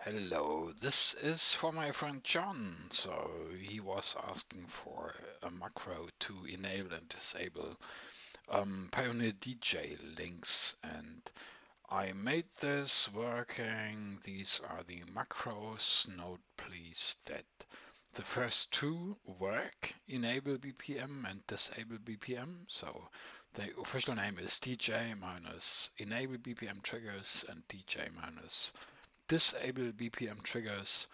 Hello, this is for my friend John. So he was asking for a macro to enable and disable Pioneer DJ links, and I made this working. These are the macros. Note please that the first two work, enable BPM and disable BPM. So the official name is DJ minus enable BPM triggers and DJ minus disable BPM triggers.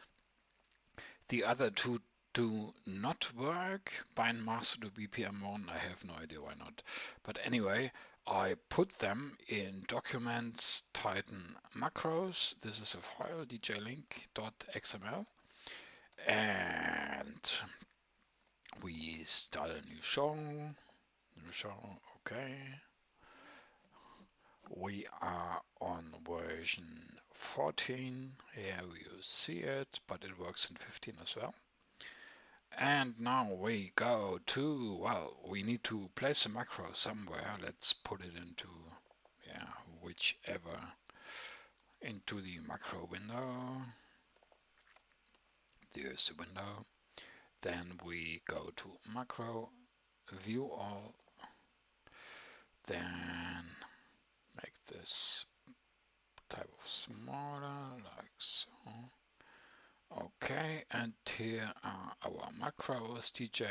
The other two do not work. Bind master to BPM1, I have no idea why not. But anyway, I put them in documents Titan macros. This is a file, djlink.xml. And we start a new show. Okay. We are on version 14. Here you see it, but it works in 15 as well. And now we go to, well, we need to place a macro somewhere. Let's put it into, whichever, into the macro window. There's the window. Then we go to macro, view all. Then make this type of smaller, like so. Okay, and here are our macros, DJ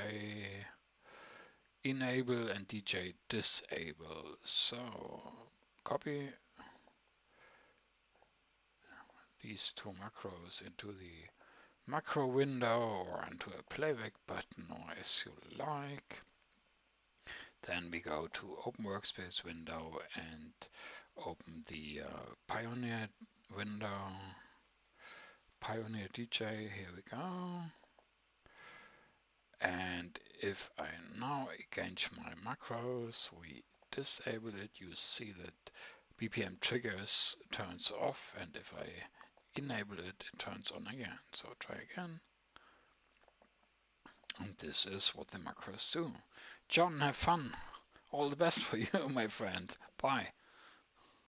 enable and DJ disable. So copy these two macros into the macro window or into a playback button, or as you like. Then we go to open workspace window and open the Pioneer window. Pioneer DJ, here we go. And if I now change my macros, we disable it, you see that BPM triggers turns off, and if I enable it, it turns on again. So try again. And this is what the macros do. John, have fun. All the best for you, my friend. Bye.